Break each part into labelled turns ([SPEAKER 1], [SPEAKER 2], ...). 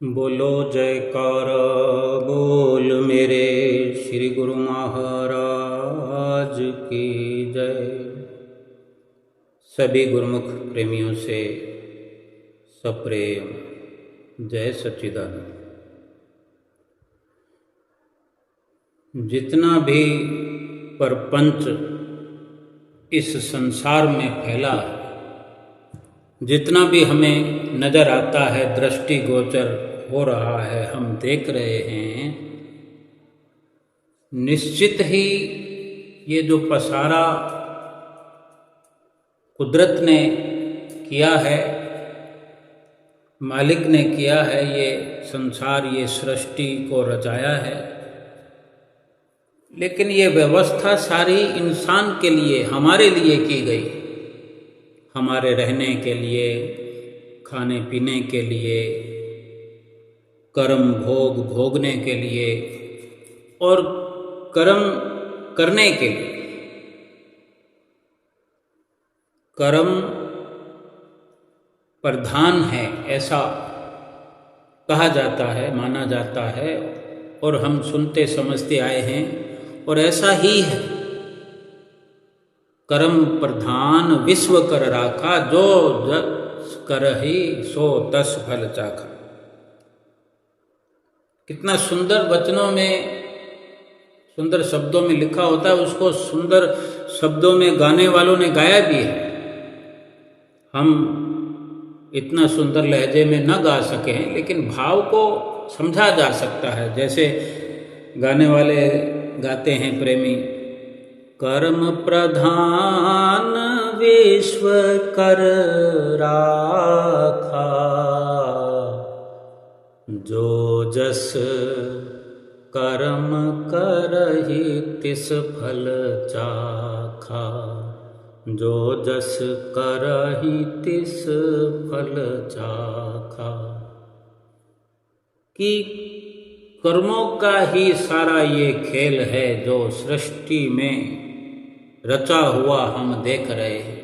[SPEAKER 1] बोलो जयकारा बोल मेरे श्री गुरु महाराज की जय। सभी गुरुमुख प्रेमियों से सप्रेम जय सच्चिदानंद। जितना भी परपंच इस संसार में फैला है, जितना भी हमें नज़र आता है, दृष्टिगोचर हो रहा है, हम देख रहे हैं, निश्चित ही ये जो पसारा कुदरत ने किया है, मालिक ने किया है, ये संसार, ये सृष्टि को रचाया है, लेकिन ये व्यवस्था सारी इंसान के लिए, हमारे लिए की गई, हमारे रहने के लिए, खाने पीने के लिए, कर्म भोग भोगने के लिए और कर्म करने के लिए। कर्म प्रधान है ऐसा कहा जाता है, माना जाता है, और हम सुनते समझते आए हैं, और ऐसा ही है। कर्म प्रधान विश्व कर राखा, जो जस करहि सो तस फल चाखा। कितना सुंदर वचनों में, सुंदर शब्दों में लिखा होता है, उसको सुंदर शब्दों में गाने वालों ने गाया भी है। हम इतना सुंदर लहजे में न गा सके हैं, लेकिन भाव को समझा जा सकता है। जैसे गाने वाले गाते हैं प्रेमी, कर्म प्रधान विश्व कर राखा, जो जस कर्म करहि तिस फल चाखा, जो जस करहि तिस फल चाखा। कि कर्मों का ही सारा ये खेल है जो सृष्टि में रचा हुआ हम देख रहे हैं,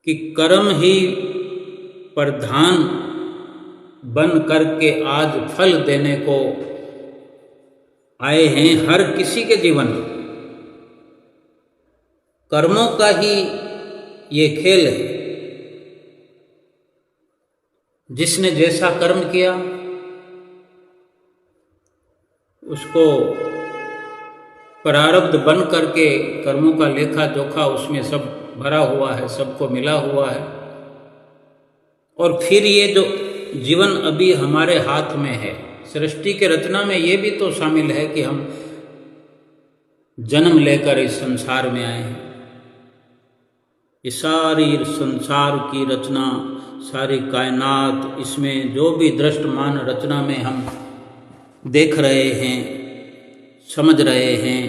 [SPEAKER 1] कि कर्म ही प्रधान बन करके आज फल देने को आए हैं हर किसी के जीवन में। कर्मों का ही ये खेल है। जिसने जैसा कर्म किया उसको प्रारब्ध बन करके कर्मों का लेखा जोखा उसमें सब भरा हुआ है, सबको मिला हुआ है। और फिर ये जो जीवन अभी हमारे हाथ में है, सृष्टि के रचना में ये भी तो शामिल है कि हम जन्म लेकर इस संसार में आए हैं। ये सारी संसार की रचना, सारी कायनात, इसमें जो भी दृष्टमान रचना में हम देख रहे हैं, समझ रहे हैं,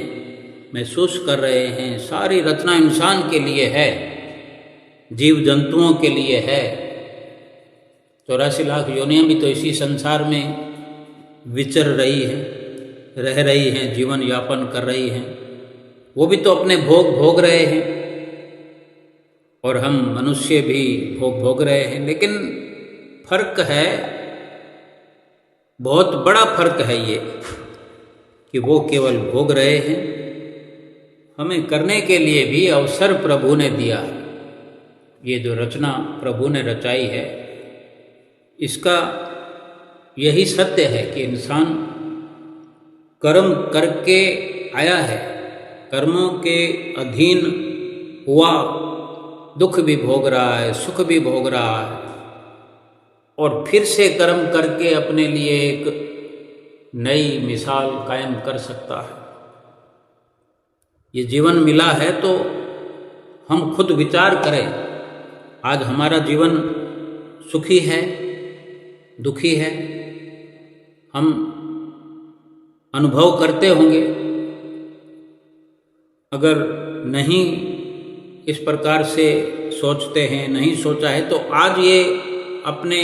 [SPEAKER 1] महसूस कर रहे हैं, सारी रचना इंसान के लिए है, जीव जंतुओं के लिए है। 84 लाख योनियाँ भी तो इसी संसार में विचर रही हैं, रह रही हैं, जीवन यापन कर रही हैं। वो भी तो अपने भोग भोग रहे हैं, और हम मनुष्य भी भोग भोग रहे हैं। लेकिन फर्क है, बहुत बड़ा फर्क है ये, कि वो केवल भोग रहे हैं, हमें करने के लिए भी अवसर प्रभु ने दिया। ये जो रचना प्रभु ने रचाई है, इसका यही सत्य है कि इंसान कर्म करके आया है, कर्मों के अधीन हुआ, दुख भी भोग रहा है, सुख भी भोग रहा है, और फिर से कर्म करके अपने लिए एक नई मिसाल कायम कर सकता है। ये जीवन मिला है तो हम खुद विचार करें, आज हमारा जीवन सुखी है, दुखी है, हम अनुभव करते होंगे। अगर नहीं इस प्रकार से सोचते हैं, नहीं सोचा है, तो आज ये अपने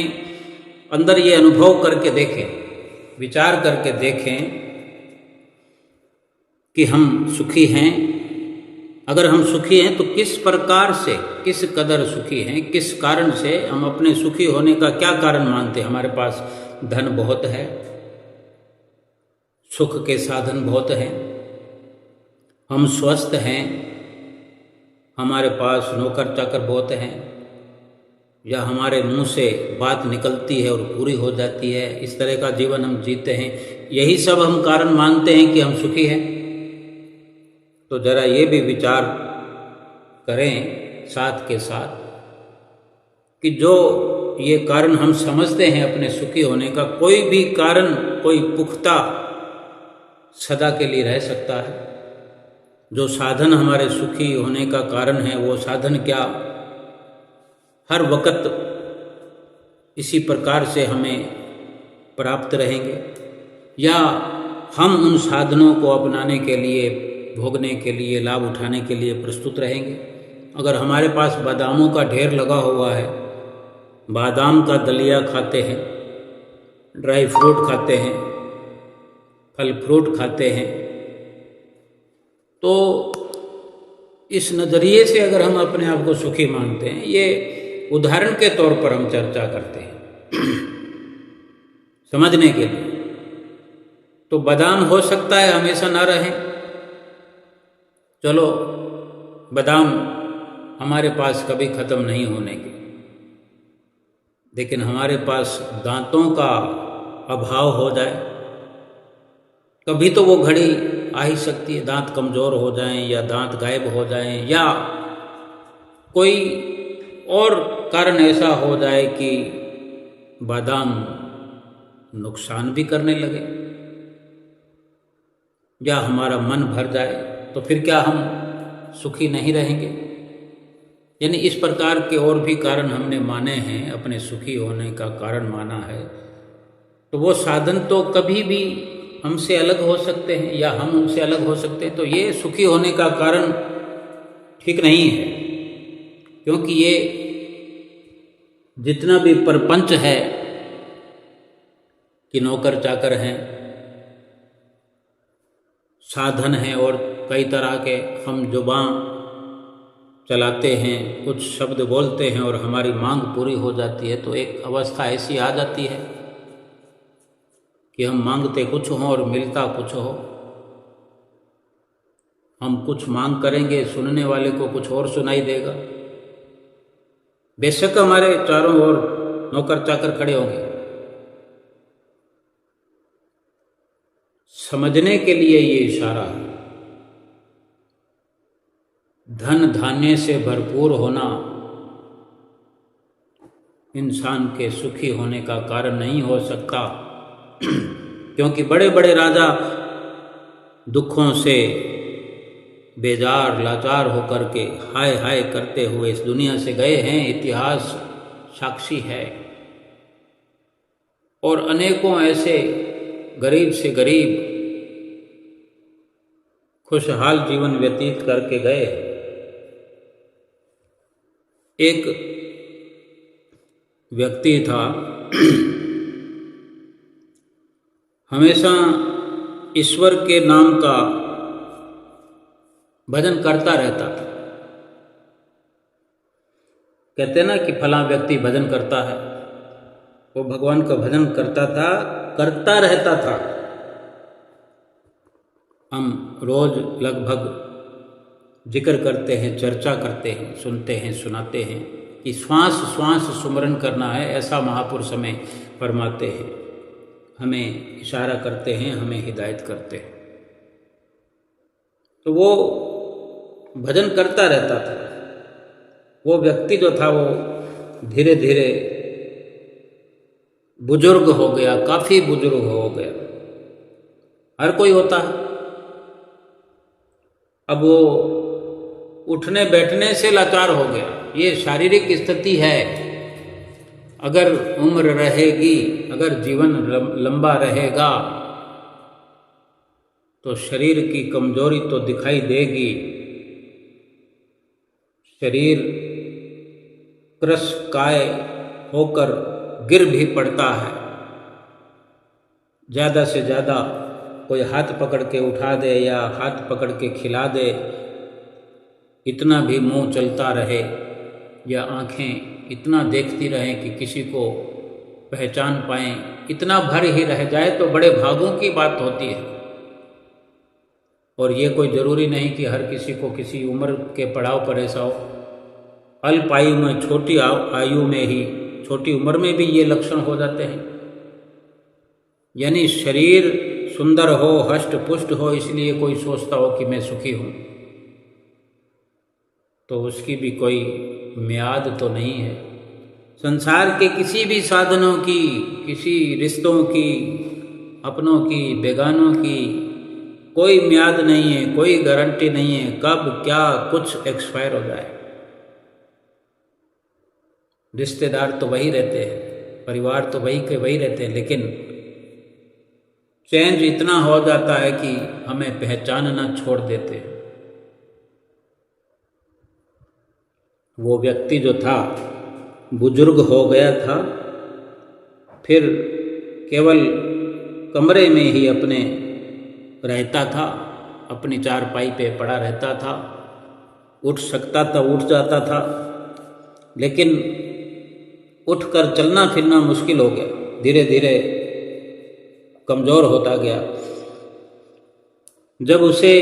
[SPEAKER 1] अंदर ये अनुभव करके देखें, विचार करके देखें कि हम सुखी हैं, अगर हम सुखी हैं तो किस प्रकार से, किस कदर सुखी हैं, किस कारण से हम अपने सुखी होने का क्या कारण मानते हैं? हमारे पास धन बहुत है, सुख के साधन बहुत हैं, हम स्वस्थ हैं, हमारे पास नौकर चाकर बहुत हैं, या हमारे मुंह से बात निकलती है और पूरी हो जाती है, इस तरह का जीवन हम जीते हैं, यही सब हम कारण मानते हैं कि हम सुखी हैं? तो जरा ये भी विचार करें साथ के साथ कि जो ये कारण हम समझते हैं अपने सुखी होने का, कोई भी कारण, कोई पुख्ता सदा के लिए रह सकता है? जो साधन हमारे सुखी होने का कारण है, वो साधन क्या हर वक्त इसी प्रकार से हमें प्राप्त रहेंगे, या हम उन साधनों को अपनाने के लिए, भोगने के लिए, लाभ उठाने के लिए प्रस्तुत रहेंगे? अगर हमारे पास बादामों का ढेर लगा हुआ है, बादाम का दलिया खाते हैं, ड्राई फ्रूट खाते हैं, फल फ्रूट खाते हैं, तो इस नज़रिए से अगर हम अपने आप को सुखी मानते हैं, ये उदाहरण के तौर पर हम चर्चा करते हैं समझने के लिए, तो बादाम हो सकता है हमेशा ना रहे। चलो, बादाम हमारे पास कभी ख़त्म नहीं होने के, लेकिन हमारे पास दांतों का अभाव हो जाए, कभी तो वो घड़ी आ ही सकती है, दांत कमज़ोर हो जाएं या दांत गायब हो जाएं, या कोई और कारण ऐसा हो जाए कि बादाम नुकसान भी करने लगे, या हमारा मन भर जाए, तो फिर क्या हम सुखी नहीं रहेंगे? यानी इस प्रकार के और भी कारण हमने माने हैं, अपने सुखी होने का कारण माना है, तो वो साधन तो कभी भी हमसे अलग हो सकते हैं या हम उनसे अलग हो सकते हैं, तो ये सुखी होने का कारण ठीक नहीं है, क्योंकि ये जितना भी प्रपंच है कि नौकर चाकर हैं, साधन हैं, और कई तरह के हम जुबान चलाते हैं, कुछ शब्द बोलते हैं और हमारी मांग पूरी हो जाती है, तो एक अवस्था ऐसी आ जाती है कि हम मांगते कुछ हों और मिलता कुछ हो। हम कुछ मांग करेंगे, सुनने वाले को कुछ और सुनाई देगा। बेशक हमारे चारों ओर नौकर चाकर खड़े होंगे, समझने के लिए ये इशारा है। धन धान्य से भरपूर होना इंसान के सुखी होने का कारण नहीं हो सकता, क्योंकि बड़े बड़े राजा दुखों से बेजार लाचार होकर के हाय हाय करते हुए इस दुनिया से गए हैं, इतिहास साक्षी है। और अनेकों ऐसे गरीब से गरीब खुशहाल जीवन व्यतीत करके गए। एक व्यक्ति था, हमेशा ईश्वर के नाम का भजन करता रहता था। कहते हैं ना कि फला व्यक्ति भजन करता है, वो भगवान का भजन करता था, करता रहता था। हम रोज लगभग जिक्र करते हैं, चर्चा करते हैं, सुनते हैं, सुनाते हैं कि श्वास श्वास सुमरन करना है, ऐसा महापुरुष हमें फरमाते हैं, हमें इशारा करते हैं, हमें हिदायत करते हैं। तो वो भजन करता रहता था। वो व्यक्ति जो था वो धीरे धीरे बुजुर्ग हो गया, काफ़ी बुजुर्ग हो गया। हर कोई होता है। अब वो उठने बैठने से लाचार हो गया। ये शारीरिक स्थिति है। अगर उम्र रहेगी, अगर जीवन लंबा रहेगा तो शरीर की कमजोरी तो दिखाई देगी। शरीर कृशकाय होकर गिर भी पड़ता है। ज़्यादा से ज़्यादा कोई हाथ पकड़ के उठा दे या हाथ पकड़ के खिला दे इतना भी मुंह चलता रहे या आंखें इतना देखती रहें कि किसी को पहचान पाएं, इतना भर ही रह जाए तो बड़े भागों की बात होती है। और ये कोई ज़रूरी नहीं कि हर किसी को किसी उम्र के पड़ाव पर ऐसा हो। अल्प आयु में, छोटी आयु में ही, छोटी उम्र में भी ये लक्षण हो जाते हैं। यानी शरीर सुंदर हो, हष्ट पुष्ट हो, इसलिए कोई सोचता हो कि मैं सुखी हूँ, तो उसकी भी कोई मियाद तो नहीं है। संसार के किसी भी साधनों की, किसी रिश्तों की, अपनों की, बेगानों की कोई मियाद नहीं है, कोई गारंटी नहीं है कब क्या कुछ एक्सपायर हो जाए। रिश्तेदार तो वही रहते हैं, परिवार तो वही के वही रहते हैं, लेकिन चेंज इतना हो जाता है कि हमें पहचानना छोड़ देते हैं। वो व्यक्ति जो था बुजुर्ग हो गया था, फिर केवल कमरे में ही अपने रहता था, अपनी चारपाई पे पड़ा रहता था, उठ सकता था, उठ जाता था, लेकिन उठकर चलना फिरना मुश्किल हो गया, धीरे धीरे कमज़ोर होता गया। जब उसे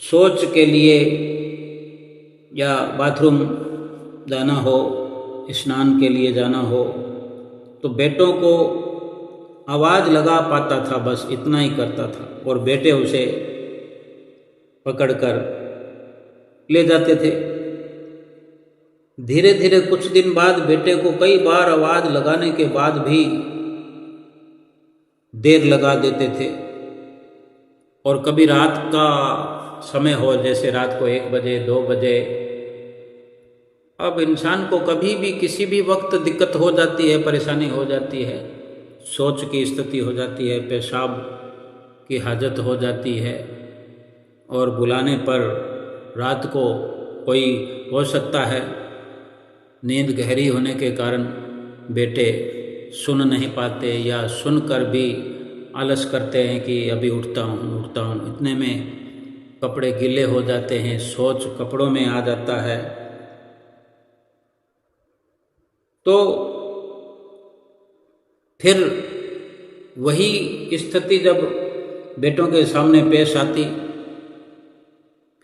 [SPEAKER 1] शौच के लिए या बाथरूम जाना हो, स्नान के लिए जाना हो, तो बेटों को आवाज़ लगा पाता था, बस इतना ही करता था, और बेटे उसे पकड़कर ले जाते थे। धीरे धीरे कुछ दिन बाद बेटे को कई बार आवाज़ लगाने के बाद भी देर लगा देते थे, और कभी रात का समय हो, जैसे रात को 1 बजे 2 बजे। अब इंसान को कभी भी किसी भी वक्त दिक्कत हो जाती है, परेशानी हो जाती है, शौच की स्थिति हो जाती है, पेशाब की हाजत हो जाती है, और बुलाने पर रात को कोई हो सकता है नींद गहरी होने के कारण बेटे सुन नहीं पाते, या सुनकर भी आलस करते हैं कि अभी उठता हूँ। इतने में कपड़े गीले हो जाते हैं, शौच कपड़ों में आ जाता है। तो फिर वही स्थिति जब बेटों के सामने पेश आती,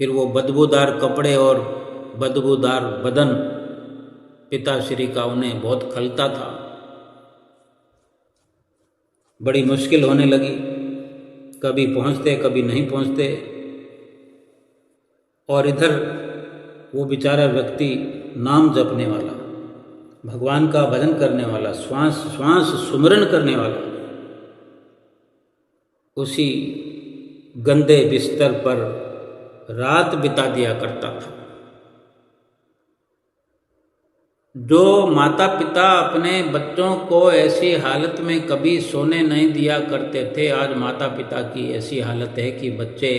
[SPEAKER 1] फिर वो बदबूदार कपड़े और बदबूदार बदन पिताश्री का उन्हें बहुत खलता था। बड़ी मुश्किल होने लगी, कभी पहुँचते कभी नहीं पहुँचते, और इधर वो बेचारा व्यक्ति नाम जपने वाला, भगवान का भजन करने वाला, श्वास श्वास सुमरन करने वाला, उसी गंदे बिस्तर पर रात बिता दिया करता था। जो माता पिता अपने बच्चों को ऐसी हालत में कभी सोने नहीं दिया करते थे, आज माता पिता की ऐसी हालत है कि बच्चे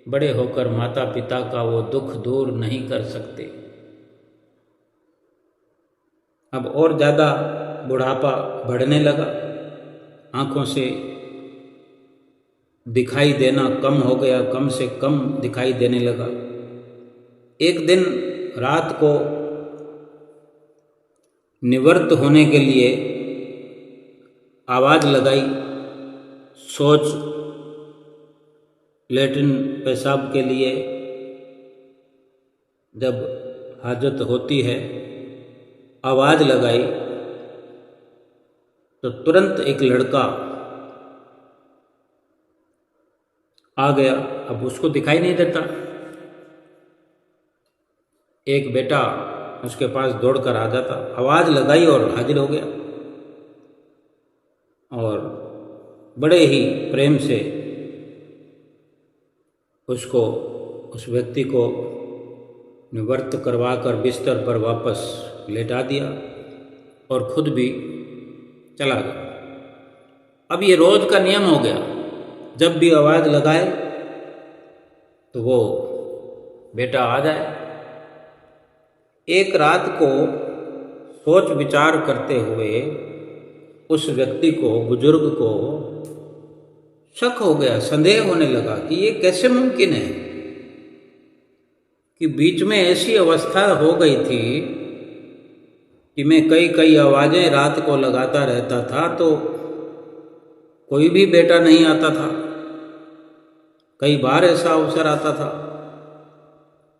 [SPEAKER 1] बड़े होकर माता पिता का वो दुख दूर नहीं कर सकते। अब और ज़्यादा बुढ़ापा बढ़ने लगा, आँखों से दिखाई देना कम हो गया, कम से कम दिखाई देने लगा। एक दिन रात को निवृत्त होने के लिए आवाज़ लगाई, शौच लेट्रिन पेशाब के लिए जब हाजत होती है, आवाज़ लगाई तो तुरंत एक लड़का आ गया। अब उसको दिखाई नहीं देता, एक बेटा उसके पास दौड़कर आ जाता, आवाज़ लगाई और हाजिर हो गया, और बड़े ही प्रेम से उसको, उस व्यक्ति को निवृत्त करवाकर बिस्तर पर वापस लेटा दिया और खुद भी चला गया। अब ये रोज का नियम हो गया, जब भी आवाज़ लगाए तो वो बेटा आ जाए। एक रात को सोच विचार करते हुए उस व्यक्ति को, बुजुर्ग को शक हो गया, संदेह होने लगा कि ये कैसे मुमकिन है कि बीच में ऐसी अवस्था हो गई थी कि मैं कई कई आवाज़ें रात को लगाता रहता था तो कोई भी बेटा नहीं आता था। कई बार ऐसा अवसर आता था,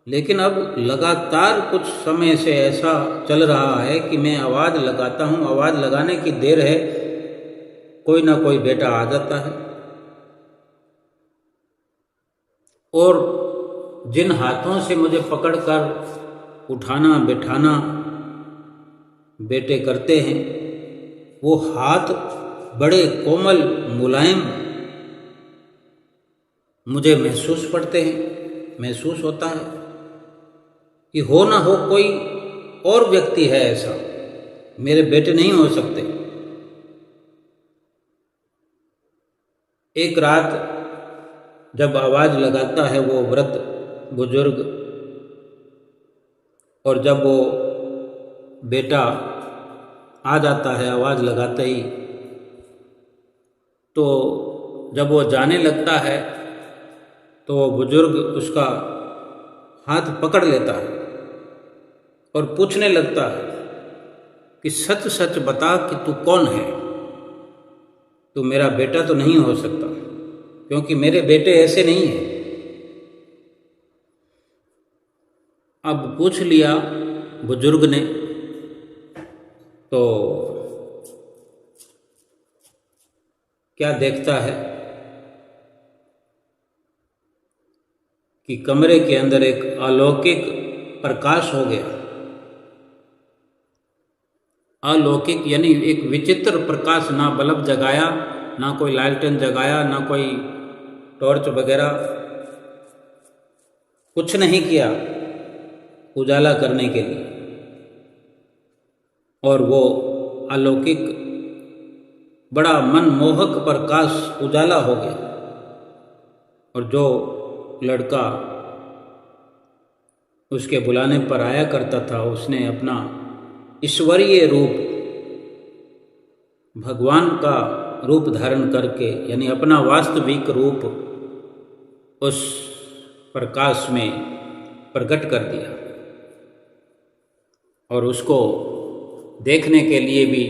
[SPEAKER 1] लेकिन अब लगातार कुछ समय से ऐसा चल रहा है कि मैं आवाज़ लगाता हूँ, आवाज़ लगाने की देर है, कोई ना कोई बेटा आ जाता है। और जिन हाथों से मुझे पकड़कर उठाना बिठाना बेटे करते हैं, वो हाथ बड़े कोमल मुलायम मुझे महसूस पड़ते हैं। महसूस होता है कि हो ना हो कोई और व्यक्ति है ऐसा, मेरे बेटे नहीं हो सकते। एक रात जब आवाज़ लगाता है वो वृद्ध बुजुर्ग, और जब वो बेटा आ जाता है आवाज़ लगाते ही, तो जब वो जाने लगता है तो वो बुजुर्ग उसका हाथ पकड़ लेता है और पूछने लगता है कि सच सच बता कि तू कौन है। तू मेरा बेटा तो नहीं हो सकता, क्योंकि मेरे बेटे ऐसे नहीं हैं। अब पूछ लिया बुजुर्ग ने, तो क्या देखता है कि कमरे के अंदर एक अलौकिक प्रकाश हो गया। अलौकिक यानी एक विचित्र प्रकाश, ना बल्ब जगाया, ना कोई लालटेन जगाया, ना कोई टॉर्च वगैरह, कुछ नहीं किया उजाला करने के लिए, और वो अलौकिक बड़ा मनमोहक प्रकाश उजाला हो गया। और जो लड़का उसके बुलाने पर आया करता था, उसने अपना ईश्वरीय रूप, भगवान का रूप धारण करके, यानी अपना वास्तविक रूप उस प्रकाश में प्रकट कर दिया। और उसको देखने के लिए भी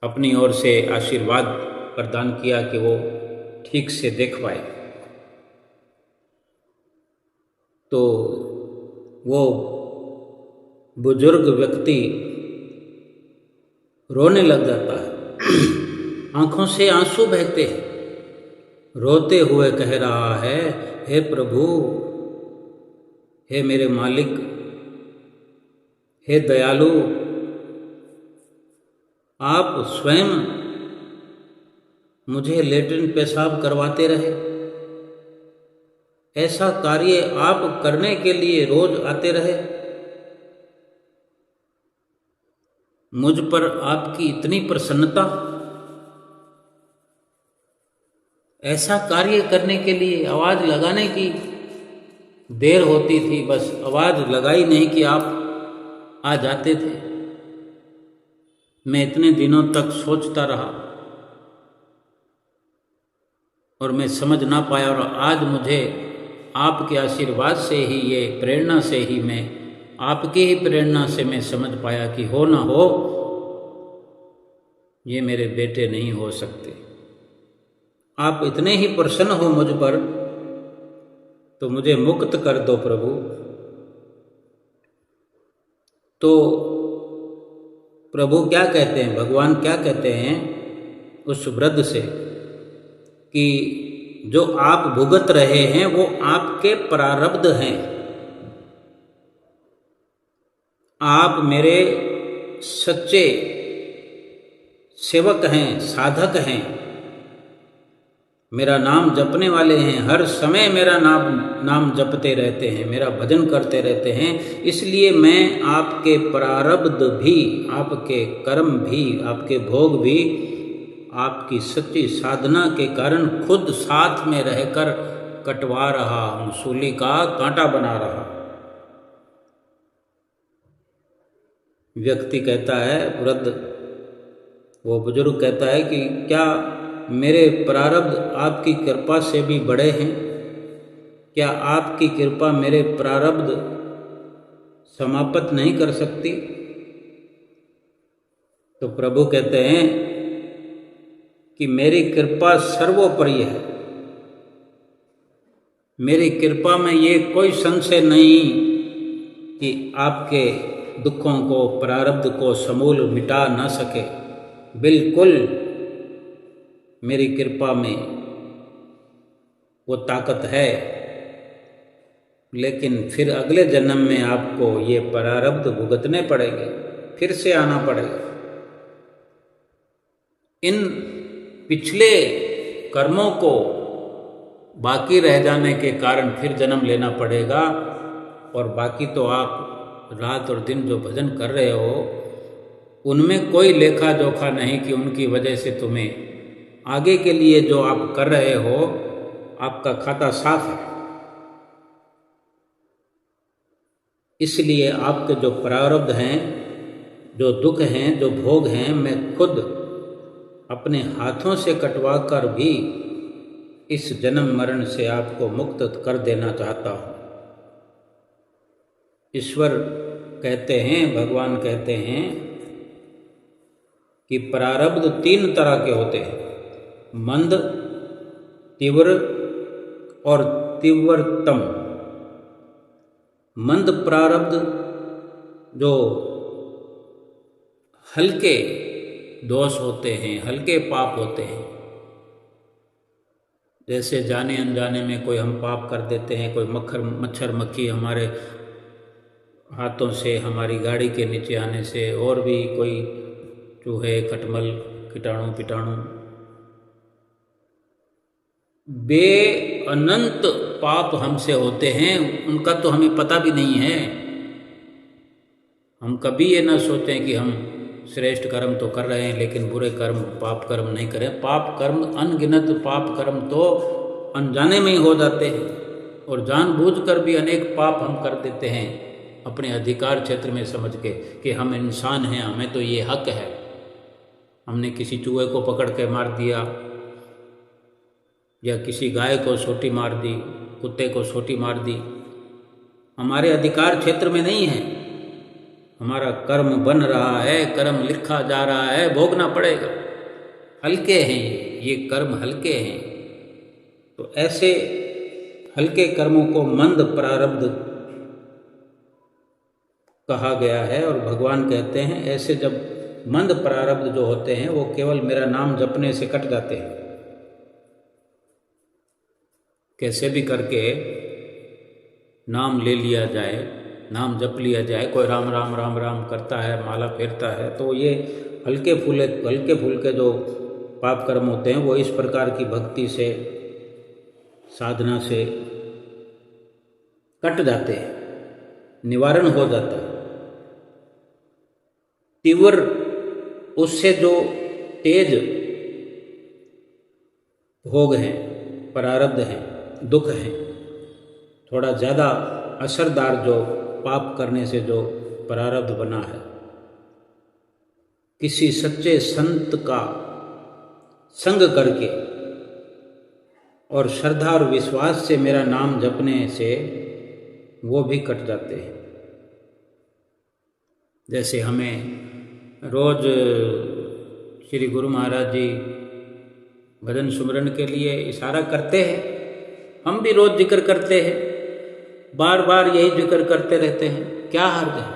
[SPEAKER 1] अपनी ओर से आशीर्वाद प्रदान किया कि वो ठीक से देख पाए। तो वो बुजुर्ग व्यक्ति रोने लग जाता है। आंखों से आंसू बहते हैं, रोते हुए कह रहा है, हे प्रभु, हे मेरे मालिक, हे दयालु, आप स्वयं मुझे लेटरिन पेशाब करवाते रहे। ऐसा कार्य आप करने के लिए रोज आते रहे। मुझ पर आपकी इतनी प्रसन्नता, ऐसा कार्य करने के लिए आवाज़ लगाने की देर होती थी, बस आवाज़ लगाई नहीं कि आप आ जाते थे। मैं इतने दिनों तक सोचता रहा और मैं समझ ना पाया, और आज मुझे आपके आशीर्वाद से ही, ये प्रेरणा से ही, मैं आपकी ही प्रेरणा से मैं समझ पाया कि हो ना हो ये मेरे बेटे नहीं हो सकते। आप इतने ही प्रसन्न हो मुझ पर, तो मुझे मुक्त कर दो प्रभु। तो प्रभु क्या कहते हैं, भगवान क्या कहते हैं उस वृद्ध से कि जो आप भुगत रहे हैं वो आपके प्रारब्ध हैं। आप मेरे सच्चे सेवक हैं, साधक हैं, मेरा नाम जपने वाले हैं, हर समय मेरा नाम जपते रहते हैं, मेरा भजन करते रहते हैं। इसलिए मैं आपके प्रारब्ध भी, आपके कर्म भी, आपके भोग भी आपकी सच्ची साधना के कारण खुद साथ में रहकर कटवा रहा हूँ, सूली का कांटा बना रहा। व्यक्ति कहता है, वृद्ध, वो बुजुर्ग कहता है कि क्या मेरे प्रारब्ध आपकी कृपा से भी बड़े हैं? क्या आपकी कृपा मेरे प्रारब्ध समाप्त नहीं कर सकती? तो प्रभु कहते हैं कि मेरी कृपा सर्वोपरि है। मेरी कृपा में ये कोई संशय नहीं कि आपके दुखों को, प्रारब्ध को समूल मिटा न सके। बिल्कुल मेरी कृपा में वो ताकत है, लेकिन फिर अगले जन्म में आपको ये प्रारब्ध भुगतने पड़ेंगे, फिर से आना पड़ेगा। इन पिछले कर्मों को बाकी रह जाने के कारण फिर जन्म लेना पड़ेगा। और बाकी तो आप रात और दिन जो भजन कर रहे हो, उनमें कोई लेखा जोखा नहीं कि उनकी वजह से तुम्हें आगे के लिए जो आप कर रहे हो, आपका खाता साफ है। इसलिए आपके जो प्रारब्ध हैं, जो दुख हैं, जो भोग हैं, मैं खुद अपने हाथों से कटवा कर भी इस जन्म मरण से आपको मुक्त कर देना चाहता हूँ। ईश्वर कहते हैं, भगवान कहते हैं कि प्रारब्ध 3 तरह के होते हैं, मंद, तीव्र और तीव्रतम। मंद प्रारब्ध जो हल्के दोष होते हैं, हल्के पाप होते हैं, जैसे जाने अनजाने में कोई हम पाप कर देते हैं, कोई मच्छर मक्खी हमारे हाथों से, हमारी गाड़ी के नीचे आने से, और भी कोई चूहे, खटमल, कीटाणु पिटाणु, बेअनंत पाप हमसे होते हैं। उनका तो हमें पता भी नहीं है। हम कभी ये ना सोचें कि हम श्रेष्ठ कर्म तो कर रहे हैं, लेकिन बुरे कर्म, पाप कर्म नहीं करें। पाप कर्म, अनगिनत पाप कर्म तो अनजाने में ही हो जाते हैं, और जानबूझकर भी अनेक पाप हम कर देते हैं अपने अधिकार क्षेत्र में समझ के कि हम इंसान हैं, हमें तो ये हक है। हमने किसी चूहे को पकड़ के मार दिया, या किसी गाय को सोटी मार दी, कुत्ते को सोटी मार दी, हमारे अधिकार क्षेत्र में नहीं है। हमारा कर्म बन रहा है, कर्म लिखा जा रहा है, भोगना पड़ेगा। हल्के हैं ये कर्म, हल्के हैं। तो ऐसे हल्के कर्मों को मंद प्रारब्ध कहा गया है। और भगवान कहते हैं ऐसे जब मंद प्रारब्ध जो होते हैं, वो केवल मेरा नाम जपने से कट जाते हैं। कैसे भी करके नाम ले लिया जाए, नाम जप लिया जाए। कोई राम राम राम राम करता है, माला फेरता है, तो ये हल्के फुल्के जो पाप कर्म होते हैं, वो इस प्रकार की भक्ति से, साधना से कट जाते हैं, निवारण हो जाता है। तीव्र, उससे जो तेज भोग हैं, प्रारब्ध हैं, दुख हैं, थोड़ा ज़्यादा असरदार जो पाप करने से जो प्रारब्ध बना है, किसी सच्चे संत का संग करके और श्रद्धा और विश्वास से मेरा नाम जपने से वो भी कट जाते हैं। जैसे हमें रोज श्री गुरु महाराज जी भजन सुमरन के लिए इशारा करते हैं, हम भी रोज जिक्र करते हैं, बार बार यही जिक्र करते रहते हैं। क्या हर्ज है?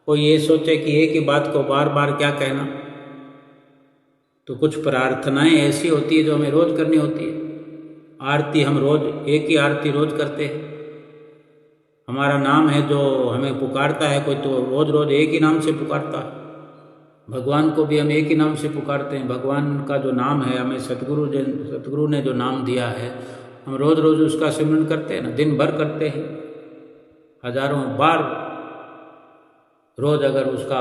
[SPEAKER 1] कोई ये सोचे कि एक ही बात को बार बार क्या कहना। तो कुछ प्रार्थनाएं ऐसी होती है जो हमें रोज करनी होती है। आरती हम रोज, एक ही आरती रोज करते हैं। हमारा नाम है जो हमें पुकारता है, कोई तो रोज रोज एक ही नाम से पुकारता है। भगवान को भी हम एक ही नाम से पुकारते हैं। भगवान का जो नाम है, हमें सतगुरु ने जो नाम दिया है, हम रोज रोज उसका सिमरन करते हैं ना, दिन भर करते हैं, हजारों बार रोज अगर उसका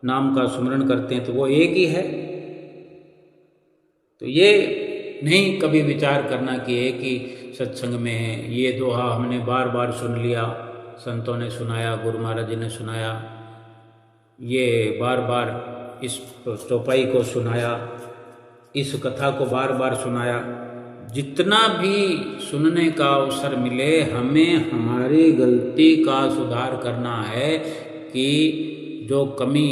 [SPEAKER 1] नाम का सुमरन करते हैं तो वो एक ही है। तो ये नहीं कभी विचार करना कि एक ही सत्संग में है। ये दोहा हमने बार बार सुन लिया, संतों ने सुनाया, गुरु महाराज जी ने सुनाया, ये बार बार इस चौपाई को सुनाया, इस कथा को बार बार सुनाया, जितना भी सुनने का अवसर मिले हमें हमारी गलती का सुधार करना है कि जो कमी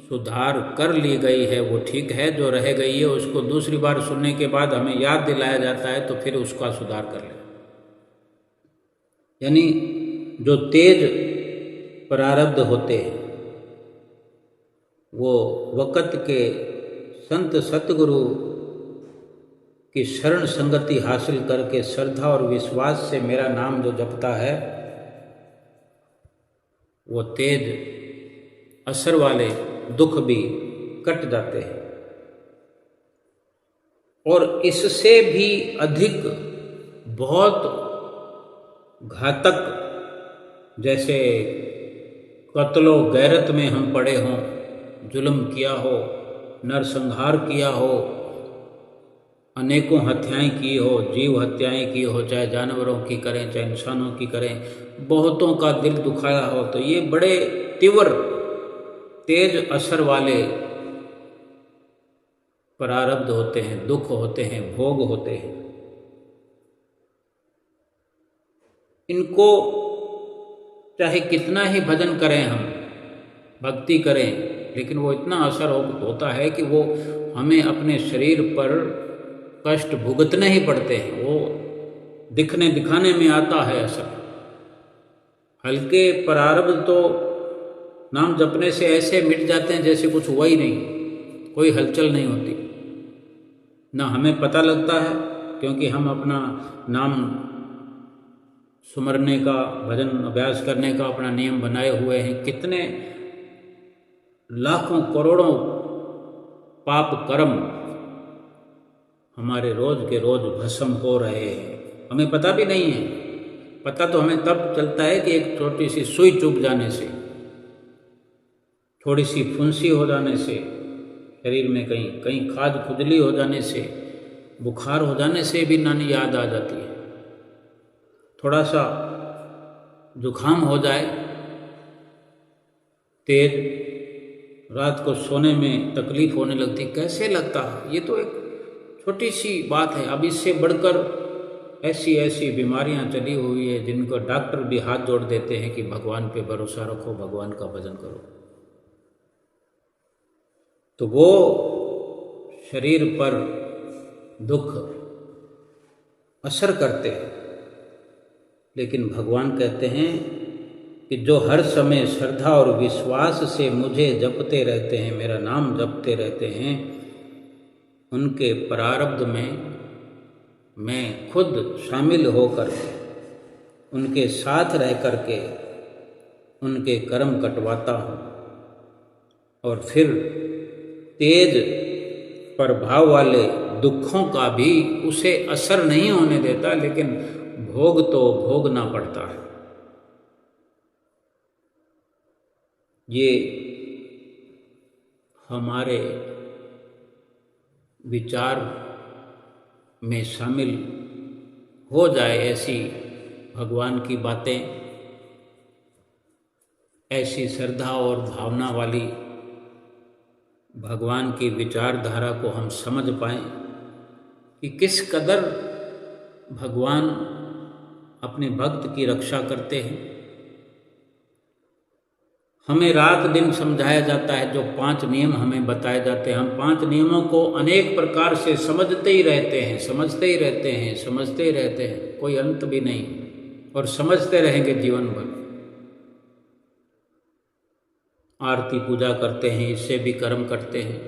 [SPEAKER 1] सुधार कर ली गई है वो ठीक है, जो रह गई है उसको दूसरी बार सुनने के बाद हमें याद दिलाया जाता है तो फिर उसका सुधार कर ले। यानी जो तेज प्रारब्ध होते हैं वो वक़्त के संत सतगुरु की शरण संगति हासिल करके श्रद्धा और विश्वास से मेरा नाम जो जपता है वो तेज असर वाले दुख भी कट जाते हैं। और इससे भी अधिक बहुत घातक, जैसे कत्लो गैरत में हम पड़े हों, जुल्म किया हो, नरसंहार किया हो, अनेकों हत्याएं की हो, जीव हत्याएं की हो, चाहे जानवरों की करें चाहे इंसानों की करें, बहुतों का दिल दुखाया हो, तो ये बड़े तीव्र तेज असर वाले प्रारब्ध होते हैं, दुख होते हैं, भोग होते हैं। इनको चाहे कितना ही भजन करें हम, भक्ति करें, लेकिन वो इतना असर होता है कि वो हमें अपने शरीर पर कष्ट भुगतने ही पड़ते हैं। वो दिखने दिखाने में आता है असर। हल्के प्रारब्ध तो नाम जपने से ऐसे मिट जाते हैं जैसे कुछ हुआ ही नहीं, कोई हलचल नहीं होती, ना हमें पता लगता है, क्योंकि हम अपना नाम सुमरने का, भजन अभ्यास करने का अपना नियम बनाए हुए हैं। कितने लाखों करोड़ों पाप कर्म हमारे रोज के रोज भस्म हो रहे हैं, हमें पता भी नहीं है। पता तो हमें तब चलता है कि एक छोटी सी सुई चुभ जाने से, थोड़ी सी फुंसी हो जाने से, शरीर में कहीं कहीं खाज खुजली हो जाने से, बुखार हो जाने से भी नानी याद आ जाती है। थोड़ा सा जुखाम हो जाए, तेज, रात को सोने में तकलीफ होने लगती, कैसे लगता है? ये तो एक छोटी सी बात है। अब इससे बढ़कर ऐसी ऐसी बीमारियां चली हुई है जिनको डॉक्टर भी हाथ जोड़ देते हैं कि भगवान पे भरोसा रखो, भगवान का भजन करो। तो वो शरीर पर दुख असर करते हैं, लेकिन भगवान कहते हैं कि जो हर समय श्रद्धा और विश्वास से मुझे जपते रहते हैं, मेरा नाम जपते रहते हैं, उनके प्रारब्ध में मैं खुद शामिल होकर उनके साथ रह करके उनके कर्म कटवाता हूँ और फिर तेज प्रभाव वाले दुखों का भी उसे असर नहीं होने देता, लेकिन भोग तो भोगना पड़ता है। ये हमारे विचार में शामिल हो जाए ऐसी भगवान की बातें, ऐसी श्रद्धा और भावना वाली भगवान की विचारधारा को हम समझ पाएं कि किस कदर भगवान अपने भक्त की रक्षा करते हैं। हमें रात दिन समझाया जाता है, जो 5 नियम हमें बताए जाते हैं, हम 5 नियमों को अनेक प्रकार से समझते ही रहते हैं, समझते ही रहते हैं, समझते ही रहते हैं, कोई अंत भी नहीं, और समझते रहेंगे जीवन भर। आरती पूजा करते हैं, इससे भी कर्म करते हैं,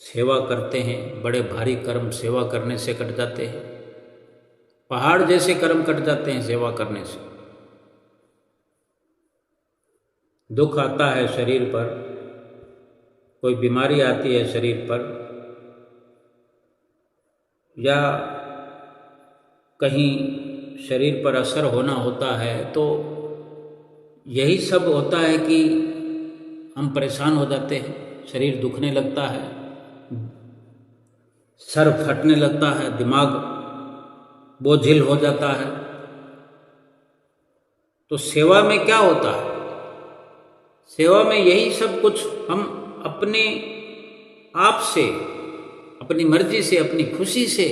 [SPEAKER 1] सेवा करते हैं, बड़े भारी कर्म सेवा करने से कट जाते हैं, पहाड़ जैसे कर्म कट जाते हैं सेवा करने से। दुख आता है शरीर पर, कोई बीमारी आती है शरीर पर, या कहीं शरीर पर असर होना होता है, तो यही सब होता है कि हम परेशान हो जाते हैं, शरीर दुखने लगता है, सर फटने लगता है, दिमाग बोझिल हो जाता है। तो सेवा में क्या होता है? सेवा में यही सब कुछ हम अपने आप से, अपनी मर्जी से, अपनी खुशी से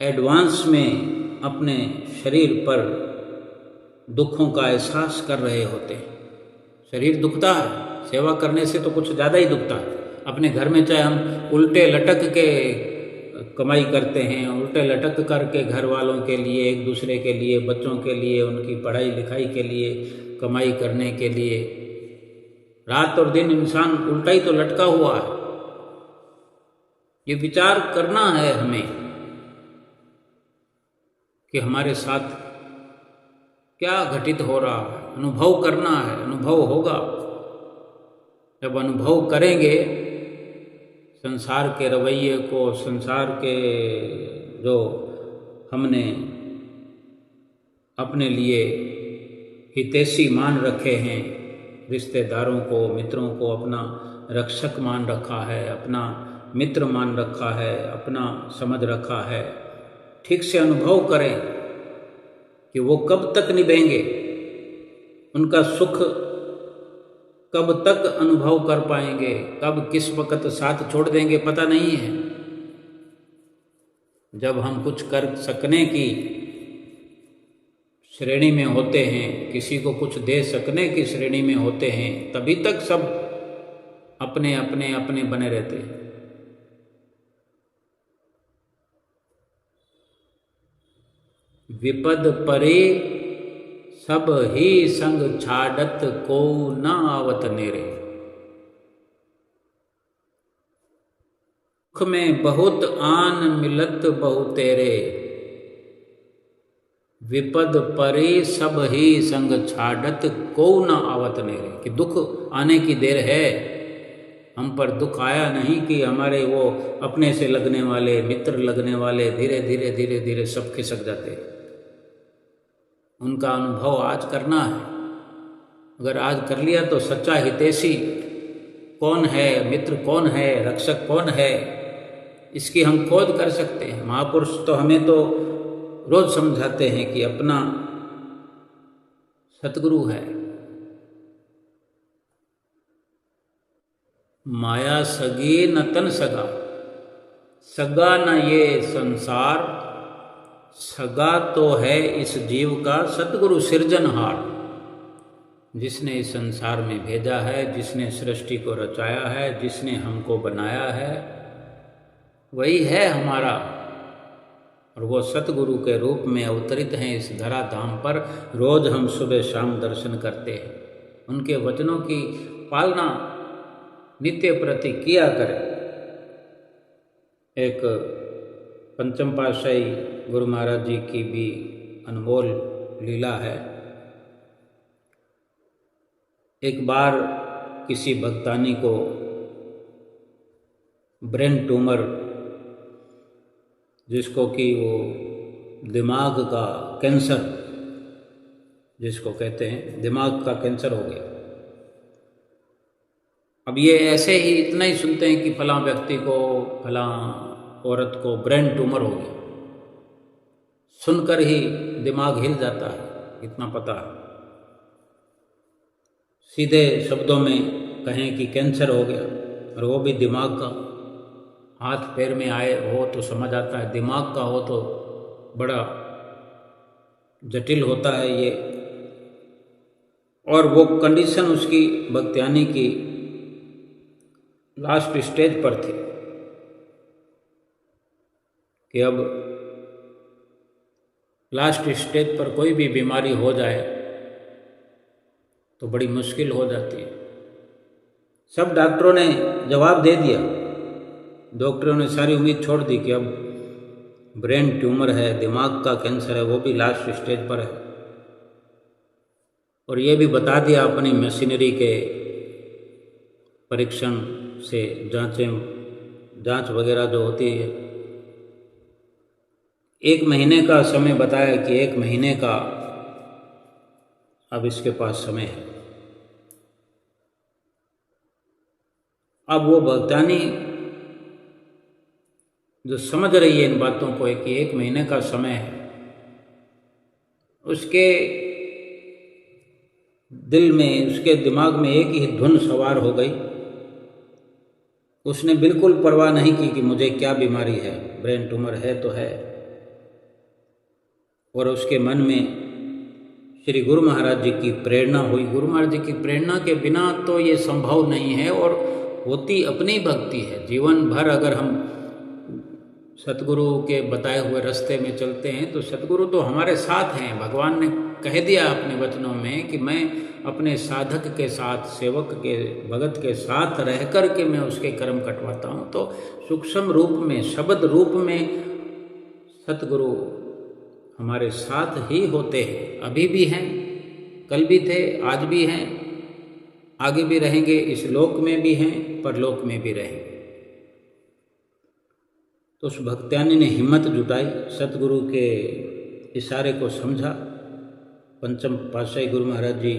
[SPEAKER 1] एडवांस में अपने शरीर पर दुखों का एहसास कर रहे होते हैं। शरीर दुखता है, सेवा करने से तो कुछ ज़्यादा ही दुखता है। अपने घर में चाहे हम उल्टे लटक के कमाई करते हैं, उल्टे लटक करके घर वालों के लिए, एक दूसरे के लिए, बच्चों के लिए, उनकी पढ़ाई लिखाई के लिए, कमाई करने के लिए, रात और दिन इंसान उल्टा ही तो लटका हुआ है। ये विचार करना है हमें कि हमारे साथ क्या घटित हो रहा है, अनुभव करना है। अनुभव होगा, जब अनुभव करेंगे संसार के रवैये को, संसार के जो हमने अपने लिए हितैषी मान रखे हैं, रिश्तेदारों को, मित्रों को अपना रक्षक मान रखा है, अपना मित्र मान रखा है, अपना समझ रखा है, ठीक से अनुभव करें कि वो कब तक निभेंगे, उनका सुख कब तक अनुभव कर पाएंगे, कब किस वक़्त साथ छोड़ देंगे पता नहीं है। जब हम कुछ कर सकने की श्रेणी में होते हैं, किसी को कुछ दे सकने की श्रेणी में होते हैं, तभी तक सब अपने अपने अपने बने रहते हैं। विपद परे सब ही संग छाड़त को न आवत नेरे। दुख में बहुत आन मिलत बहु तेरे, विपद परे सब ही संग छाड़त को न आवत नेरे। कि दुख आने की देर है, हम पर दुख आया नहीं कि हमारे वो अपने से लगने वाले, मित्र लगने वाले धीरे धीरे धीरे धीरे सब खिसक जाते हैं। उनका अनुभव आज करना है। अगर आज कर लिया तो सच्चा हितैषी कौन है, मित्र कौन है, रक्षक कौन है, इसकी हम खोज कर सकते हैं। महापुरुष तो हमें तो रोज समझाते हैं कि अपना सतगुरु है। माया सगी न तन सगा, सगा न ये संसार, सगा तो है इस जीव का सतगुरु सिरजनहार। जिसने इस संसार में भेजा है, जिसने सृष्टि को रचाया है, जिसने हमको बनाया है, वही है हमारा। और वो सतगुरु के रूप में अवतरित हैं इस धरा धाम पर। रोज हम सुबह शाम दर्शन करते हैं। उनके वचनों की पालना नित्य प्रति किया करें। एक पंचम पातशाही गुरु महाराज जी की भी अनमोल लीला है। एक बार किसी भक्तानी को ब्रेन ट्यूमर, जिसको कि वो दिमाग का कैंसर जिसको कहते हैं, दिमाग का कैंसर हो गया। अब ये ऐसे ही इतना ही सुनते हैं कि फलां व्यक्ति को, फलां औरत को ब्रेन ट्यूमर हो गया, सुनकर ही दिमाग हिल जाता है, इतना पता है। सीधे शब्दों में कहें कि कैंसर हो गया, और वो भी दिमाग का, हाथ पैर में आए हो तो समझ आता है, दिमाग का हो तो बड़ा जटिल होता है ये। और वो कंडीशन उसकी भक्त्यानी की लास्ट स्टेज पर थी कि अब लास्ट स्टेज पर कोई भी बीमारी हो जाए तो बड़ी मुश्किल हो जाती है। सब डॉक्टरों ने जवाब दे दिया, डॉक्टरों ने सारी उम्मीद छोड़ दी कि अब ब्रेन ट्यूमर है, दिमाग का कैंसर है, वो भी लास्ट स्टेज पर है। और ये भी बता दिया अपनी मशीनरी के परीक्षण से, जांच वगैरह जो होती है, 1 महीने का समय बताया कि 1 महीने का अब इसके पास समय है। अब वो भक्तानी जो समझ रही है इन बातों को कि 1 महीने का समय है, उसके दिल में, उसके दिमाग में एक ही धुन सवार हो गई। उसने बिल्कुल परवाह नहीं की कि मुझे क्या बीमारी है, ब्रेन ट्यूमर है तो है, और उसके मन में श्री गुरु महाराज जी की प्रेरणा हुई। गुरु महाराज जी की प्रेरणा के बिना तो ये संभव नहीं है, और होती अपनी भक्ति है। जीवन भर अगर हम सतगुरु के बताए हुए रास्ते में चलते हैं तो सतगुरु तो हमारे साथ हैं। भगवान ने कह दिया अपने वचनों में कि मैं अपने साधक के साथ, सेवक के, भगत के साथ रह कर के मैं उसके कर्म कटवाता हूँ। तो सूक्ष्म रूप में, शब्द रूप में सतगुरु हमारे साथ ही होते हैं। अभी भी हैं, कल भी थे, आज भी हैं, आगे भी रहेंगे। इस लोक में भी हैं, परलोक में भी रहेंगे। तो उस भक्त्यानी ने हिम्मत जुटाई, सतगुरु के इशारे को समझा। पंचम पातशाही गुरु महाराज जी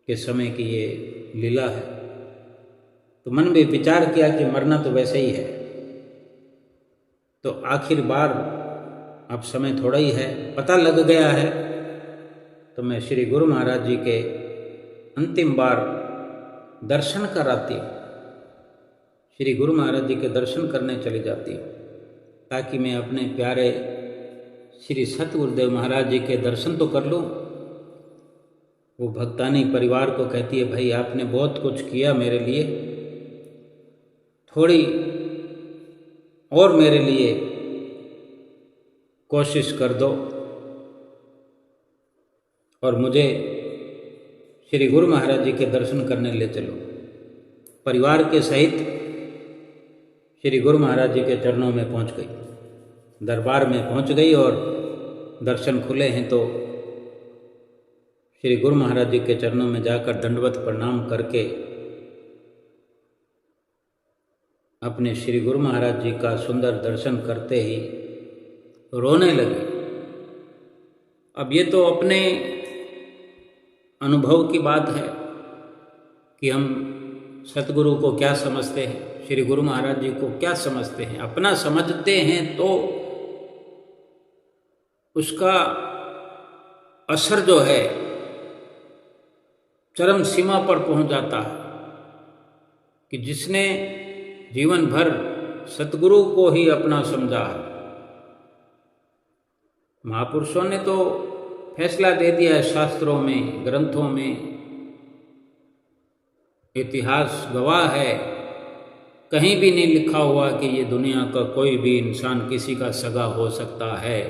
[SPEAKER 1] के समय की ये लीला है। तो मन में विचार किया कि मरना तो वैसे ही है, तो आखिर बार अब समय थोड़ा ही है, पता लग गया है, तो मैं श्री गुरु महाराज जी के अंतिम बार दर्शन कराती हूँ। श्री गुरु महाराज जी के दर्शन करने चली जाती हूँ, ताकि मैं अपने प्यारे श्री सतगुरुदेव महाराज जी के दर्शन तो कर लूँ। वो भक्तानी परिवार को कहती है, भाई आपने बहुत कुछ किया मेरे लिए, थोड़ी और मेरे लिए कोशिश कर दो और मुझे श्री गुरु महाराज जी के दर्शन करने ले चलो। परिवार के सहित श्री गुरु महाराज जी के चरणों में पहुंच गई, दरबार में पहुंच गई, और दर्शन खुले हैं तो श्री गुरु महाराज जी के चरणों में जाकर दंडवत प्रणाम करके अपने श्री गुरु महाराज जी का सुंदर दर्शन करते ही रोने लगी। अब ये तो अपने अनुभव की बात है कि हम सतगुरु को क्या समझते हैं, श्री गुरु महाराज जी को क्या समझते हैं। अपना समझते हैं तो उसका असर जो है चरम सीमा पर पहुंच जाता है, कि जिसने जीवन भर सतगुरु को ही अपना समझा है। महापुरुषों ने तो फैसला दे दिया है शास्त्रों में, ग्रंथों में, इतिहास गवाह है, कहीं भी नहीं लिखा हुआ कि ये दुनिया का कोई भी इंसान किसी का सगा हो सकता है।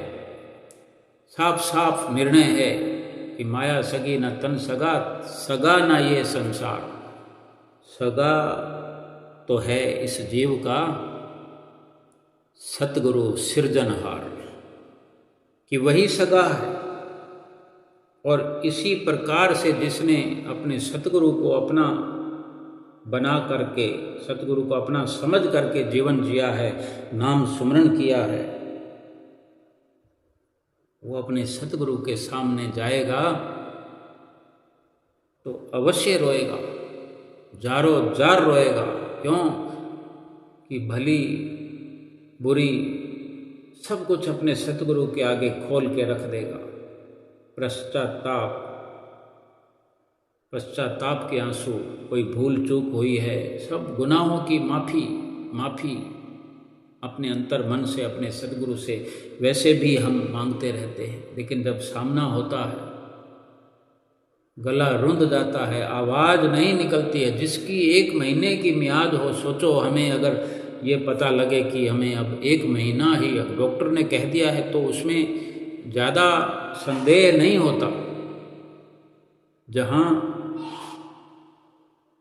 [SPEAKER 1] साफ साफ निर्णय है कि माया सगी न तन सगा, सगा न ये संसार। सगा तो है इस जीव का सतगुरु सिरजनहार, कि वही सगा है। और इसी प्रकार से जिसने अपने सतगुरु को अपना बना करके, सतगुरु को अपना समझ करके जीवन जिया है, नाम सुमरण किया है, वो अपने सतगुरु के सामने जाएगा तो अवश्य रोएगा, जारो जार रोएगा। क्यों? कि भली बुरी सब कुछ अपने सतगुरु के आगे खोल के रख देगा। पश्चाताप के आंसू, कोई भूल चूक हुई है, सब गुनाहों की माफ़ी अपने अंतर मन से, अपने सतगुरु से वैसे भी हम मांगते रहते हैं। लेकिन जब सामना होता है, गला रुंध जाता है, आवाज़ नहीं निकलती है। जिसकी 1 महीने की मियाद हो, सोचो हमें अगर ये पता लगे कि हमें अब 1 महीना ही, अब डॉक्टर ने कह दिया है, तो उसमें ज़्यादा संदेह नहीं होता। जहाँ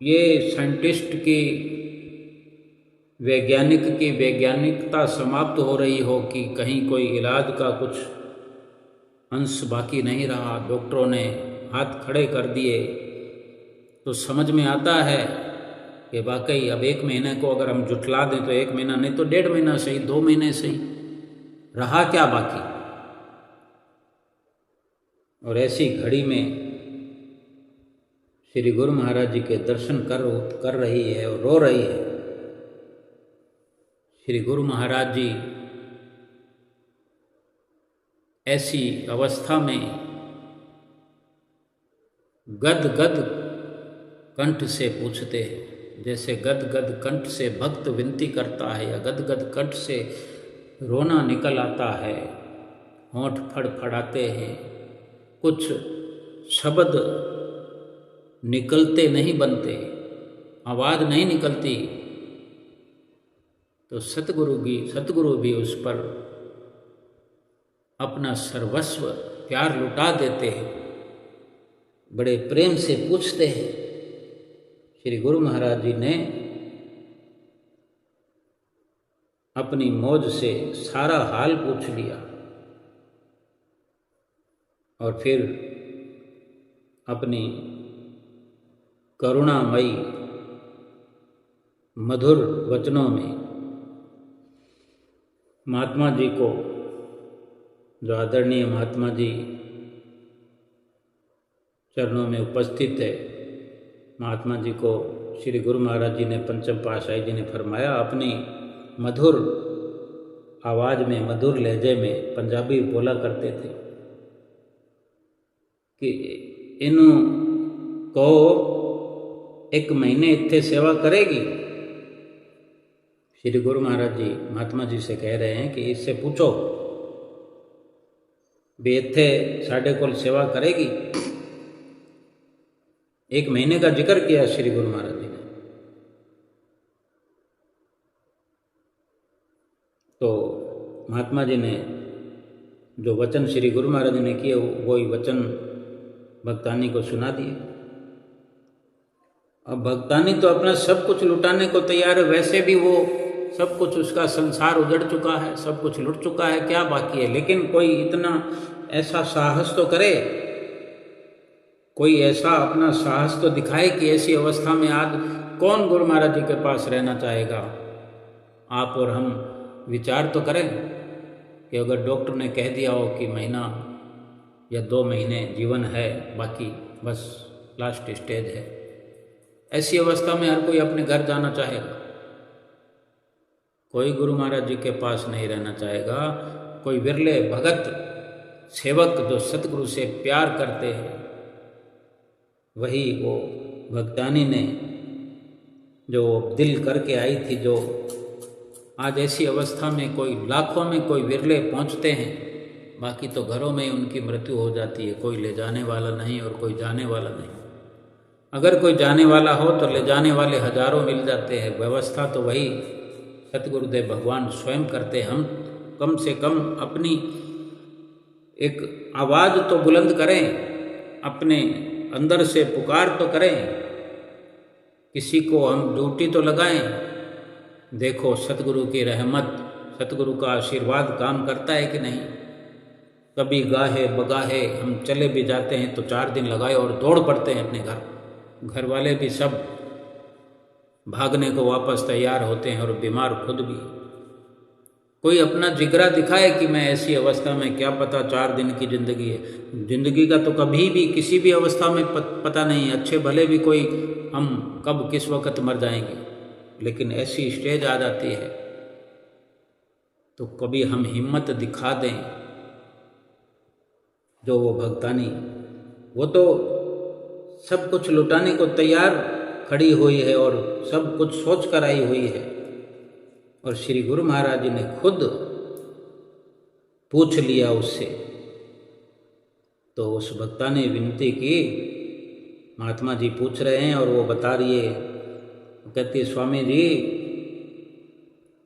[SPEAKER 1] ये साइंटिस्ट की, वैज्ञानिक की वैज्ञानिकता समाप्त हो रही हो कि कहीं कोई इलाज का कुछ अंश बाकी नहीं रहा, डॉक्टरों ने हाथ खड़े कर दिए, तो समझ में आता है कि वाकई अब 1 महीने को अगर हम जुटला दें तो 1 महीना नहीं तो 1.5 महीना सही, 2 महीने सही, रहा क्या बाकी। और ऐसी घड़ी में श्री गुरु महाराज जी के दर्शन कर रही है और रो रही है। श्री गुरु महाराज जी ऐसी अवस्था में गद कंठ से पूछते हैं, जैसे गद कंठ से भक्त विनती करता है, या गद कंठ से रोना निकल आता है। होंठ फड़फड़ाते हैं, कुछ शब्द निकलते नहीं बनते, आवाज़ नहीं निकलती, तो सतगुरु भी उस पर अपना सर्वस्व प्यार लुटा देते हैं। बड़े प्रेम से पूछते हैं। श्री गुरु महाराज जी ने अपनी मौज से सारा हाल पूछ लिया और फिर अपनी करुणामयी मधुर वचनों में महात्मा जी को, जो आदरणीय महात्मा जी चरणों में उपस्थित है, महात्मा जी को श्री गुरु महाराज जी ने, पंचम पातशाही जी ने फरमाया, अपनी मधुर आवाज़ में, मधुर लहजे में पंजाबी बोला करते थे कि इन्हों को एक महीने इत्थे सेवा करेगी। श्री गुरु महाराज जी महात्मा जी से कह रहे हैं कि इससे पूछो भी इत्थे साढ़े कोल सेवा करेगी। एक महीने का जिक्र किया श्री गुरु महाराज जी ने। तो महात्मा जी ने जो वचन श्री गुरु महाराज जी ने किए वही वचन भक्तानी को सुना दिए। अब भक्तानी तो अपना सब कुछ लुटाने को तैयार है, वैसे भी वो सब कुछ, उसका संसार उजड़ चुका है, सब कुछ लुट चुका है, क्या बाकी है। लेकिन कोई इतना ऐसा साहस तो करे, कोई ऐसा अपना साहस तो दिखाए कि ऐसी अवस्था में आज कौन गुरु महाराज जी के पास रहना चाहेगा। आप और हम विचार तो करें कि अगर डॉक्टर ने कह दिया हो कि महीना या 2 महीने जीवन है, बाकी बस लास्ट स्टेज है, ऐसी अवस्था में हर कोई अपने घर जाना चाहेगा। कोई गुरु महाराज जी के पास नहीं रहना चाहेगा। कोई विरले भगत सेवक जो सतगुरु से प्यार करते हैं, वही वो भक्तानी ने जो दिल करके आई थी, जो आज ऐसी अवस्था में कोई लाखों में कोई विरले पहुंचते हैं, बाकी तो घरों में ही उनकी मृत्यु हो जाती है। कोई ले जाने वाला नहीं और कोई जाने वाला नहीं। अगर कोई जाने वाला हो तो ले जाने वाले हजारों मिल जाते हैं। व्यवस्था तो वही सतगुरुदेव भगवान स्वयं करते। हम कम से कम अपनी एक आवाज़ तो बुलंद करें, अपने अंदर से पुकार तो करें, किसी को हम ड्यूटी तो लगाएं। देखो सतगुरु की रहमत, सतगुरु का आशीर्वाद काम करता है कि नहीं। कभी गाहे बगाहे हम चले भी जाते हैं तो 4 दिन लगाए और दौड़ पड़ते हैं अपने घर वाले भी सब भागने को वापस तैयार होते हैं और बीमार खुद भी। कोई अपना जिगरा दिखाए कि मैं ऐसी अवस्था में, क्या पता 4 दिन की ज़िंदगी है। ज़िंदगी का तो कभी भी किसी भी अवस्था में पता नहीं। अच्छे भले भी कोई, हम कब किस वक्त मर जाएंगे, लेकिन ऐसी स्टेज आ जाती है तो कभी हम हिम्मत दिखा दें। जो वो भक्तानी, वो तो सब कुछ लुटाने को तैयार खड़ी हुई है और सब कुछ सोच कर आई हुई है। और श्री गुरु महाराज जी ने खुद पूछ लिया उससे। तो उस भक्ता ने विनती की, महात्मा जी पूछ रहे हैं और वो बता रही है। कहती, स्वामी जी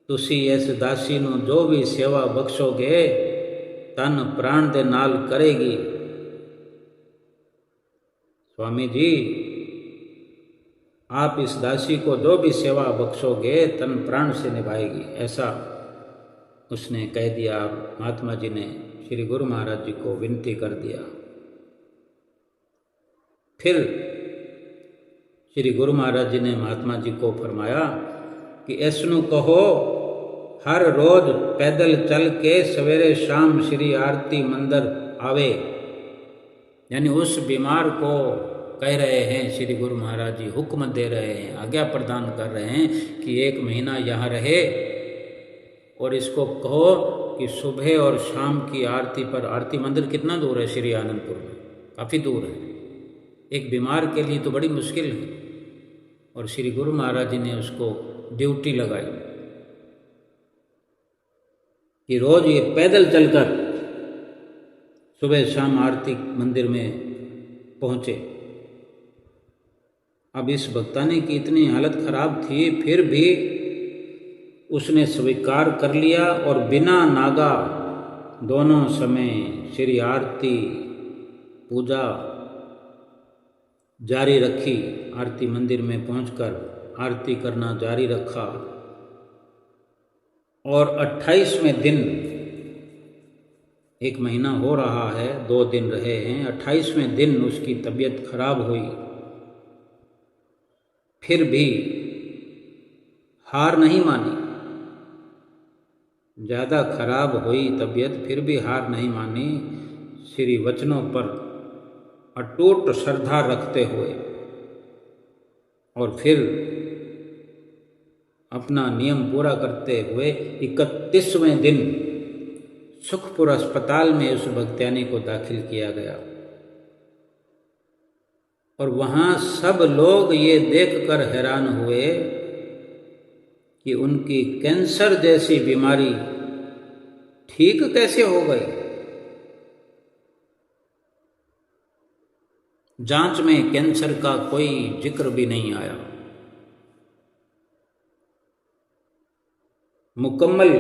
[SPEAKER 1] तुसी इस दासी नूं जो भी सेवा बख्शोगे तन प्राण दे नाल करेगी। स्वामी जी आप इस दासी को जो भी सेवा बख्शोगे तन प्राण से निभाएगी, ऐसा उसने कह दिया। महात्मा जी ने श्री गुरु महाराज जी को विनती कर दिया। फिर श्री गुरु महाराज जी ने महात्मा जी को फरमाया कि ऐसनू कहो हर रोज पैदल चल के सवेरे शाम श्री आरती मंदिर आवे। यानी उस बीमार को कह रहे हैं श्री गुरु महाराज जी, हुक्म दे रहे हैं, आज्ञा प्रदान कर रहे हैं कि 1 महीना यहाँ रहे और इसको कहो कि सुबह और शाम की आरती पर। आरती मंदिर कितना दूर है श्री आनंदपुर में? काफ़ी दूर है। एक बीमार के लिए तो बड़ी मुश्किल है। और श्री गुरु महाराज जी ने उसको ड्यूटी लगाई कि रोज ये पैदल चलकर सुबह शाम आरती मंदिर में पहुँचे। अब इस भक्तानी की इतनी हालत खराब थी, फिर भी उसने स्वीकार कर लिया और बिना नागा दोनों समय श्री आरती पूजा जारी रखी। आरती मंदिर में पहुंचकर आरती करना जारी रखा और 28वें दिन, 1 महीना हो रहा है, 2 दिन रहे हैं, 28वें दिन उसकी तबीयत खराब हुई। फिर भी हार नहीं मानी। ज़्यादा खराब हुई तबीयत, फिर भी हार नहीं मानी। श्री वचनों पर अटूट श्रद्धा रखते हुए और फिर अपना नियम पूरा करते हुए 31वें दिन सुखपुर अस्पताल में उस भक्त्यानी को दाखिल किया गया। और वहाँ सब लोग ये देखकर हैरान हुए कि उनकी कैंसर जैसी बीमारी ठीक कैसे हो गई। जांच में कैंसर का कोई जिक्र भी नहीं आया। मुकम्मल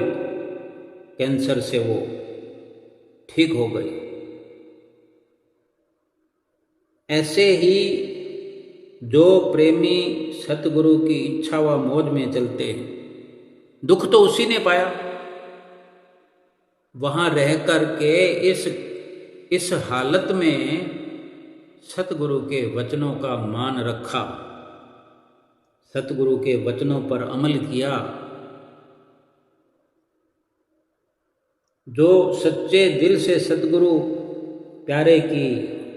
[SPEAKER 1] कैंसर से वो ठीक हो गई। ऐसे ही जो प्रेमी सतगुरु की इच्छा व मौज में चलते हैं, दुख तो उसी ने पाया। वहाँ रह कर के इस हालत में सतगुरु के वचनों का मान रखा, सतगुरु के वचनों पर अमल किया। जो सच्चे दिल से सतगुरु प्यारे की,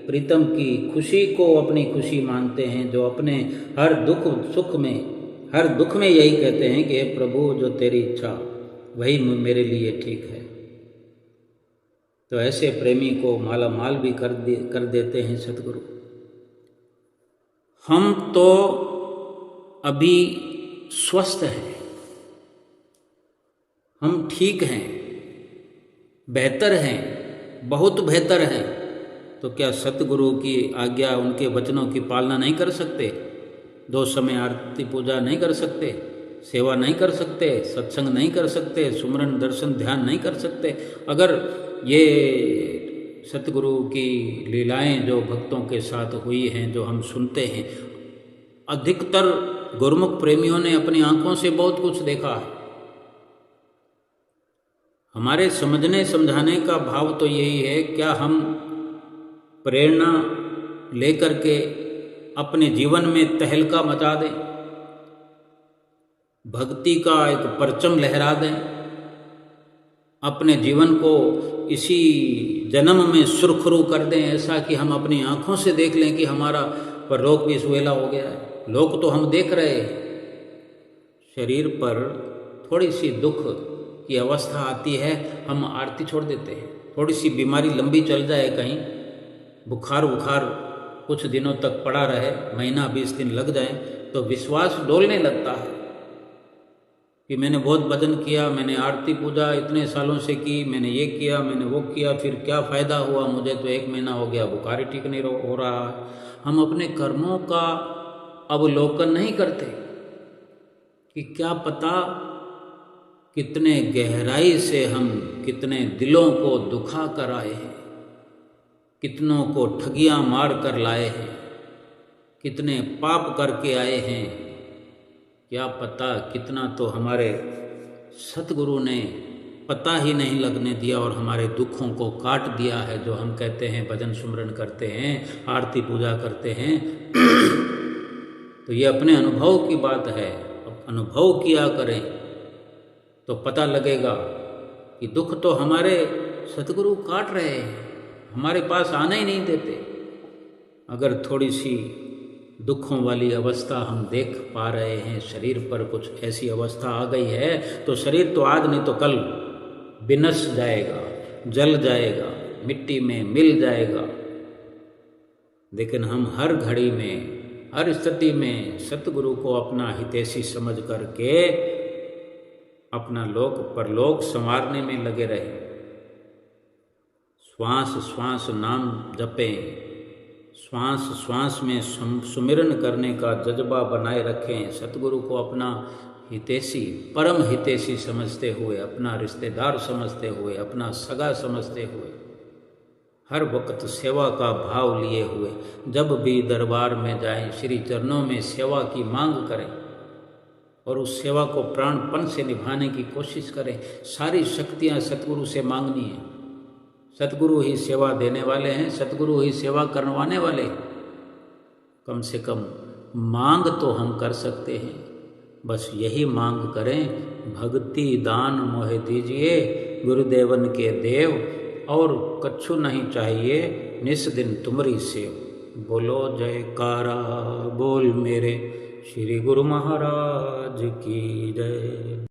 [SPEAKER 1] प्रीतम की खुशी को अपनी खुशी मानते हैं, जो अपने हर दुख सुख में, हर दुख में यही कहते हैं कि हे प्रभु, जो तेरी इच्छा वही मेरे लिए ठीक है, तो ऐसे प्रेमी को माला माल भी कर देते हैं सतगुरु। हम तो अभी स्वस्थ हैं, हम ठीक हैं, बेहतर हैं, बहुत बेहतर हैं, तो क्या सतगुरु की आज्ञा, उनके वचनों की पालना नहीं कर सकते? 2 समय आरती पूजा नहीं कर सकते, सेवा नहीं कर सकते, सत्संग नहीं कर सकते, सुमरन दर्शन ध्यान नहीं कर सकते? अगर ये सतगुरु की लीलाएं जो भक्तों के साथ हुई हैं, जो हम सुनते हैं, अधिकतर गुरुमुख प्रेमियों ने अपनी आंखों से बहुत कुछ देखा है। हमारे समझने समझाने का भाव तो यही है, क्या हम प्रेरणा लेकर के अपने जीवन में तहलका मचा दें, भक्ति का एक परचम लहरा दें, अपने जीवन को इसी जन्म में सुरखरू कर दें, ऐसा कि हम अपनी आंखों से देख लें कि हमारा परलोक भी सुहेला हो गया है। लोक तो हम देख रहे हैं, शरीर पर थोड़ी सी दुख की अवस्था आती है, हम आरती छोड़ देते हैं। थोड़ी सी बीमारी लंबी चल जाए, कहीं बुखार कुछ दिनों तक पड़ा रहे, महीना 20 दिन लग जाए, तो विश्वास डोलने लगता है कि मैंने बहुत भजन किया, मैंने आरती पूजा इतने सालों से की, मैंने ये किया, मैंने वो किया, फिर क्या फ़ायदा हुआ? मुझे तो 1 महीना हो गया, बुखार ही ठीक नहीं हो रहा है। हम अपने कर्मों का अवलोकन नहीं करते कि क्या पता कितने गहराई से हम कितने दिलों को दुखा कर आए हैं, कितनों को ठगियां मार कर लाए हैं, कितने पाप करके आए हैं। क्या पता कितना तो हमारे सतगुरु ने पता ही नहीं लगने दिया और हमारे दुखों को काट दिया है। जो हम कहते हैं भजन सुमरन करते हैं, आरती पूजा करते हैं, तो ये अपने अनुभव की बात है। अनुभव किया करें तो पता लगेगा कि दुख तो हमारे सतगुरु काट रहे हैं, हमारे पास आने ही नहीं देते। अगर थोड़ी सी दुखों वाली अवस्था हम देख पा रहे हैं, शरीर पर कुछ ऐसी अवस्था आ गई है, तो शरीर तो आज नहीं तो कल विनश जाएगा, जल जाएगा, मिट्टी में मिल जाएगा। लेकिन हम हर घड़ी में, हर स्थिति में सतगुरु को अपना हितैषी समझ करके अपना लोक परलोक संवारने में लगे रहे। श्वास श्वास नाम जपें, श्वास श्वास में सुमिरन करने का जज्बा बनाए रखें। सतगुरु को अपना हितैषी, परम हितैषी समझते हुए, अपना रिश्तेदार समझते हुए, अपना सगा समझते हुए, हर वक्त सेवा का भाव लिए हुए जब भी दरबार में जाएं, श्री चरणों में सेवा की मांग करें और उस सेवा को प्राणपण से निभाने की कोशिश करें। सारी शक्तियाँ सतगुरु से मांगनी है। सतगुरु ही सेवा देने वाले हैं, सतगुरु ही सेवा करवाने वाले। कम से कम मांग तो हम कर सकते हैं, बस यही मांग करें, भक्ति दान मोहे दीजिए गुरुदेवन के देव, और कछु नहीं चाहिए निस दिन तुमरी सेव। बोलो जयकारा बोल मेरे श्री गुरु महाराज की जय।